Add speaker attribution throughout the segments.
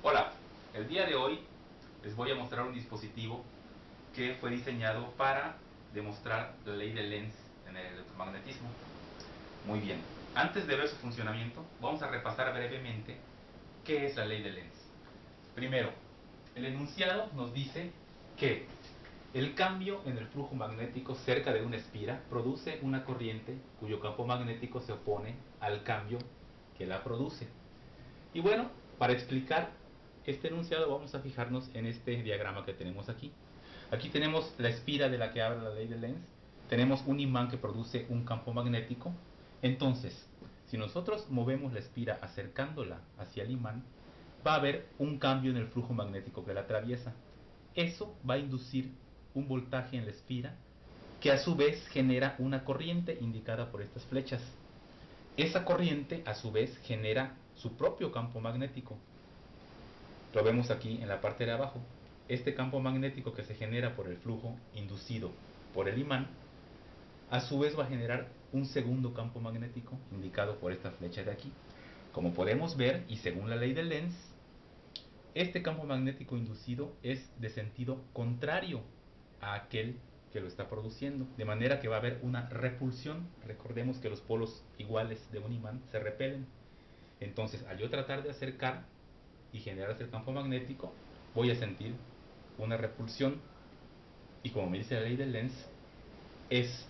Speaker 1: Hola, el día de hoy les voy a mostrar un dispositivo que fue diseñado para demostrar la ley de Lenz en el electromagnetismo. Muy bien, antes de ver su funcionamiento, vamos a repasar brevemente qué es la ley de Lenz. Primero, el enunciado nos dice que el cambio en el flujo magnético cerca de una espira produce una corriente cuyo campo magnético se opone al cambio que la produce. Y bueno, para explicar este enunciado vamos a fijarnos en este diagrama que tenemos aquí. Aquí tenemos la espira de la que habla la ley de Lenz. Tenemos un imán que produce un campo magnético. Entonces, si nosotros movemos la espira acercándola hacia el imán, va a haber un cambio en el flujo magnético que la atraviesa. Eso va a inducir un voltaje en la espira que a su vez genera una corriente indicada por estas flechas. Esa corriente a su vez genera su propio campo magnético. Lo vemos aquí en la parte de abajo. Este campo magnético que se genera por el flujo inducido por el imán, a su vez va a generar un segundo campo magnético indicado por esta flecha de aquí. Como podemos ver, y según la ley de Lenz, este campo magnético inducido es de sentido contrario a aquel que lo está produciendo, de manera que va a haber una repulsión. Recordemos que los polos iguales de un imán se repelen. Entonces, al yo tratar de acercar y generar el campo magnético, voy a sentir una repulsión, y como me dice la ley de Lenz, es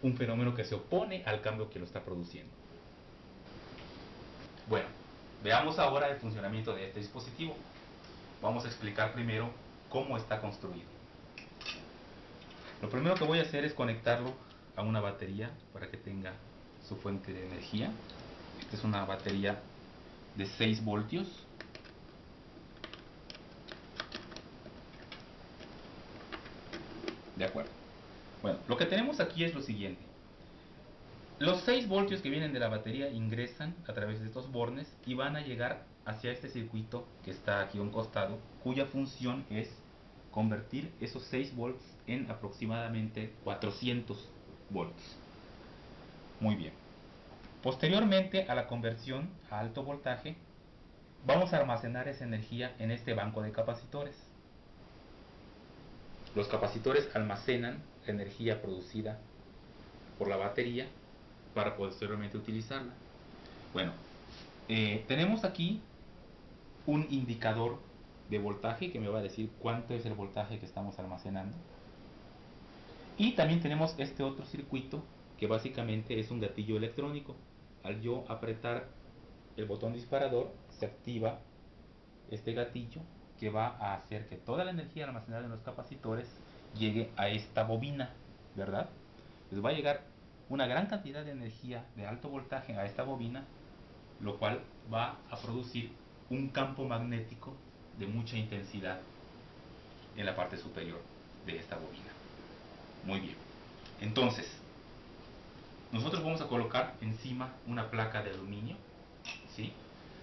Speaker 1: un fenómeno que se opone al cambio que lo está produciendo. Bueno, veamos ahora el funcionamiento de este dispositivo. Vamos a explicar primero cómo está construido. Lo primero que voy a hacer es conectarlo a una batería para que tenga su fuente de energía. Esta es una batería de 6 voltios. De acuerdo. Bueno, lo que tenemos aquí es lo siguiente. Los 6 voltios que vienen de la batería ingresan a través de estos bornes y van a llegar hacia este circuito que está aquí a un costado, cuya función es convertir esos 6 volts en aproximadamente 400 volts. Muy bien. Posteriormente a la conversión a alto voltaje, vamos a almacenar esa energía en este banco de capacitores. Los capacitores almacenan la energía producida por la batería para posteriormente utilizarla. Bueno, tenemos aquí un indicador de voltaje que me va a decir cuánto es el voltaje que estamos almacenando. Y también tenemos este otro circuito que básicamente es un gatillo electrónico. Al yo apretar el botón disparador, se activa este gatillo que va a hacer que toda la energía almacenada en los capacitores llegue a esta bobina, ¿verdad? Les va a llegar una gran cantidad de energía de alto voltaje a esta bobina, lo cual va a producir un campo magnético de mucha intensidad en la parte superior de esta bobina. Muy bien. Entonces, nosotros vamos a colocar encima una placa de aluminio, ¿sí?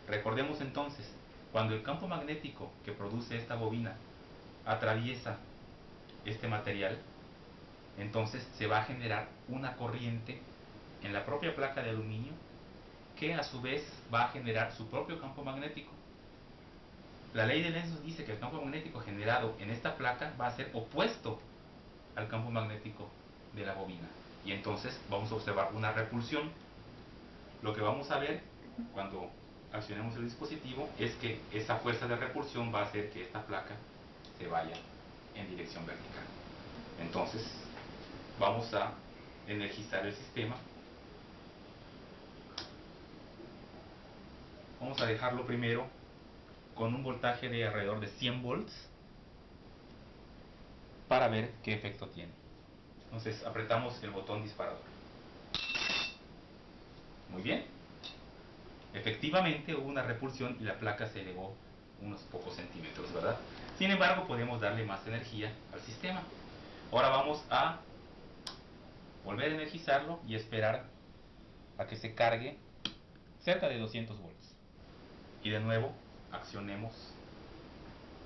Speaker 1: Recordemos entonces, cuando el campo magnético que produce esta bobina atraviesa este material, entonces se va a generar una corriente en la propia placa de aluminio que a su vez va a generar su propio campo magnético. La ley de Lenz nos dice que el campo magnético generado en esta placa va a ser opuesto al campo magnético de la bobina, y entonces vamos a observar una repulsión. Lo que vamos a ver cuando accionemos el dispositivo es que esa fuerza de repulsión va a hacer que esta placa se vaya en dirección vertical. Entonces vamos a energizar el sistema. Vamos a dejarlo primero con un voltaje de alrededor de 100 volts para ver qué efecto tiene. Entonces apretamos el botón disparador. Muy bien. Efectivamente hubo una repulsión y la placa se elevó unos pocos centímetros, ¿verdad? Sin embargo, podemos darle más energía al sistema. Ahora vamos a volver a energizarlo y esperar a que se cargue cerca de 200 volts. Y de nuevo accionemos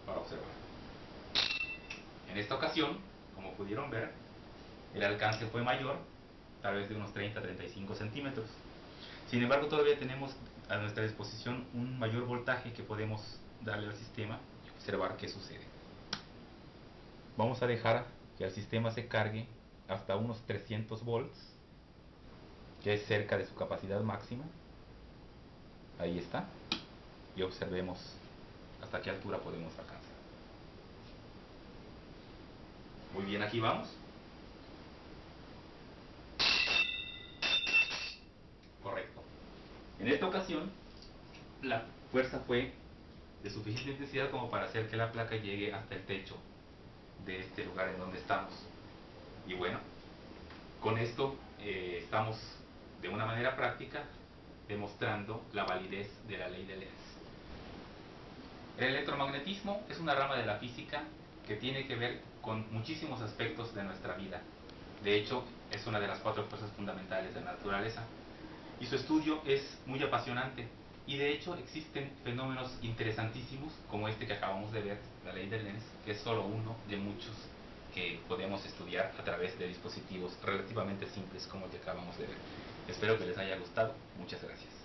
Speaker 1: para observar. En esta ocasión, como pudieron ver, el alcance fue mayor, tal vez de unos 30-35 centímetros. Sin embargo, todavía tenemos a nuestra disposición un mayor voltaje que podemos darle al sistema y observar qué sucede. Vamos a dejar que el sistema se cargue hasta unos 300 volts, que es cerca de su capacidad máxima. Ahí está. Y observemos hasta qué altura podemos alcanzar. Muy bien, aquí vamos. Correcto. En esta ocasión, la fuerza fue de suficiente intensidad como para hacer que la placa llegue hasta el techo de este lugar en donde estamos. Y bueno, con esto estamos de una manera práctica demostrando la validez de la ley de Lenz. El electromagnetismo es una rama de la física que tiene que ver con muchísimos aspectos de nuestra vida. De hecho, es una de las 4 fuerzas fundamentales de la naturaleza. Y su estudio es muy apasionante. Y de hecho existen fenómenos interesantísimos como este que acabamos de ver, la ley de Lenz, que es solo uno de muchos que podemos estudiar a través de dispositivos relativamente simples como el que acabamos de ver. Espero que les haya gustado. Muchas gracias.